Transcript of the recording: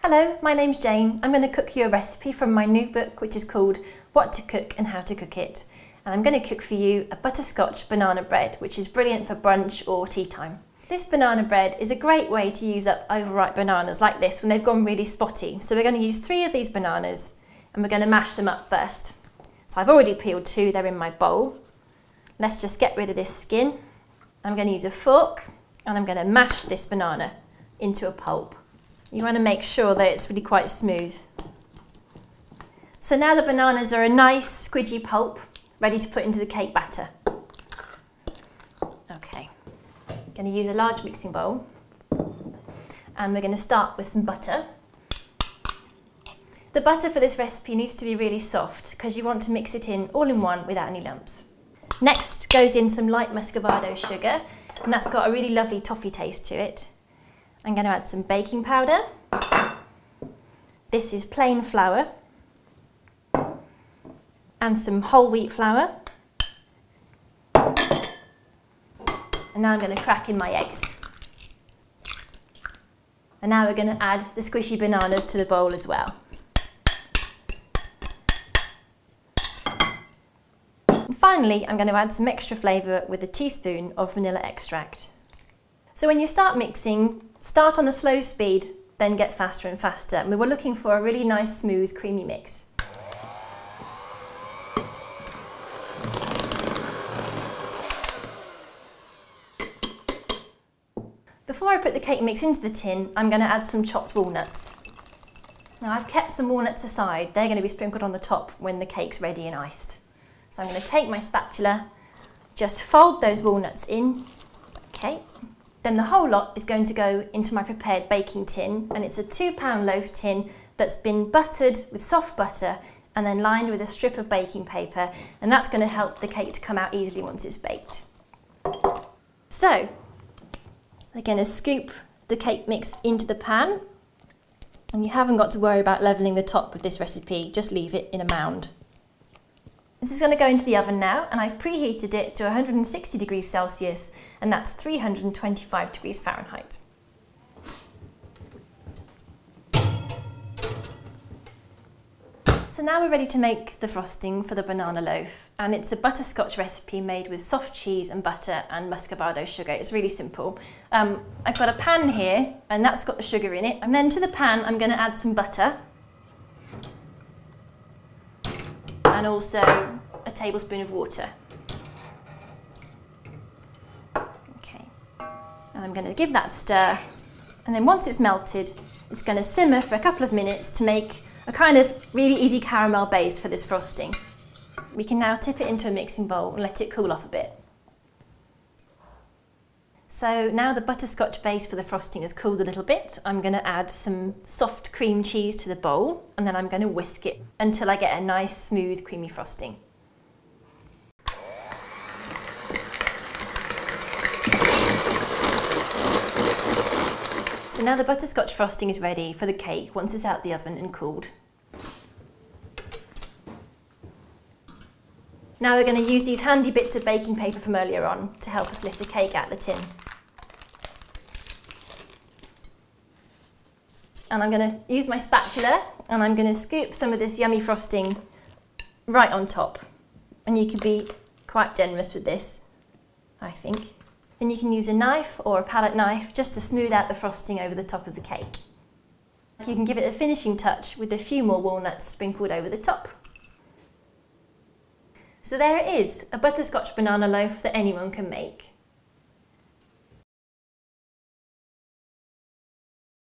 Hello, my name's Jane. I'm going to cook you a recipe from my new book which is called What to Cook and How to Cook It. And I'm going to cook for you a butterscotch banana bread which is brilliant for brunch or tea time. This banana bread is a great way to use up overripe bananas like this when they've gone really spotty. So we're going to use 3 of these bananas and we're going to mash them up first. So I've already peeled 2, they're in my bowl. Let's just get rid of this skin. I'm going to use a fork and I'm going to mash this banana into a pulp. You want to make sure that it's really quite smooth. So now the bananas are a nice squidgy pulp, ready to put into the cake batter. Okay, I'm going to use a large mixing bowl and we're going to start with some butter. The butter for this recipe needs to be really soft because you want to mix it in all in one without any lumps. Next goes in some light muscovado sugar, and that's got a really lovely toffee taste to it. I'm going to add some baking powder. This is plain flour and some whole wheat flour. And now I'm going to crack in my eggs. And now we're going to add the squishy bananas to the bowl as well. And finally, I'm going to add some extra flavour with a teaspoon of vanilla extract. So when you start mixing, start on a slow speed, then get faster and faster. And we were looking for a really nice, smooth, creamy mix. Before I put the cake mix into the tin, I'm going to add some chopped walnuts. Now I've kept some walnuts aside. They're going to be sprinkled on the top when the cake's ready and iced. So I'm going to take my spatula, just fold those walnuts in. Okay. Then the whole lot is going to go into my prepared baking tin, and it's a 2-pound loaf tin that's been buttered with soft butter and then lined with a strip of baking paper, and that's going to help the cake to come out easily once it's baked. So, we're going to scoop the cake mix into the pan, and you haven't got to worry about levelling the top with this recipe, just leave it in a mound. This is going to go into the oven now, and I've preheated it to 160 degrees Celsius, and that's 325 degrees Fahrenheit. So now we're ready to make the frosting for the banana loaf, and it's a butterscotch recipe made with soft cheese and butter and muscovado sugar. It's really simple. I've got a pan here, and that's got the sugar in it, and then to the pan I'm going to add some butter. And also a tablespoon of water. Okay, and I'm going to give that a stir, and then once it's melted, it's going to simmer for a couple of minutes to make a kind of really easy caramel base for this frosting. We can now tip it into a mixing bowl and let it cool off a bit. So now the butterscotch base for the frosting has cooled a little bit. I'm going to add some soft cream cheese to the bowl, and then I'm going to whisk it until I get a nice smooth creamy frosting. So now the butterscotch frosting is ready for the cake once it's out the oven and cooled. Now we're going to use these handy bits of baking paper from earlier on to help us lift the cake out of the tin. And I'm going to use my spatula and I'm going to scoop some of this yummy frosting right on top. And you can be quite generous with this, I think. Then you can use a knife or a palette knife just to smooth out the frosting over the top of the cake. You can give it a finishing touch with a few more walnuts sprinkled over the top. So there it is, a butterscotch banana loaf that anyone can make.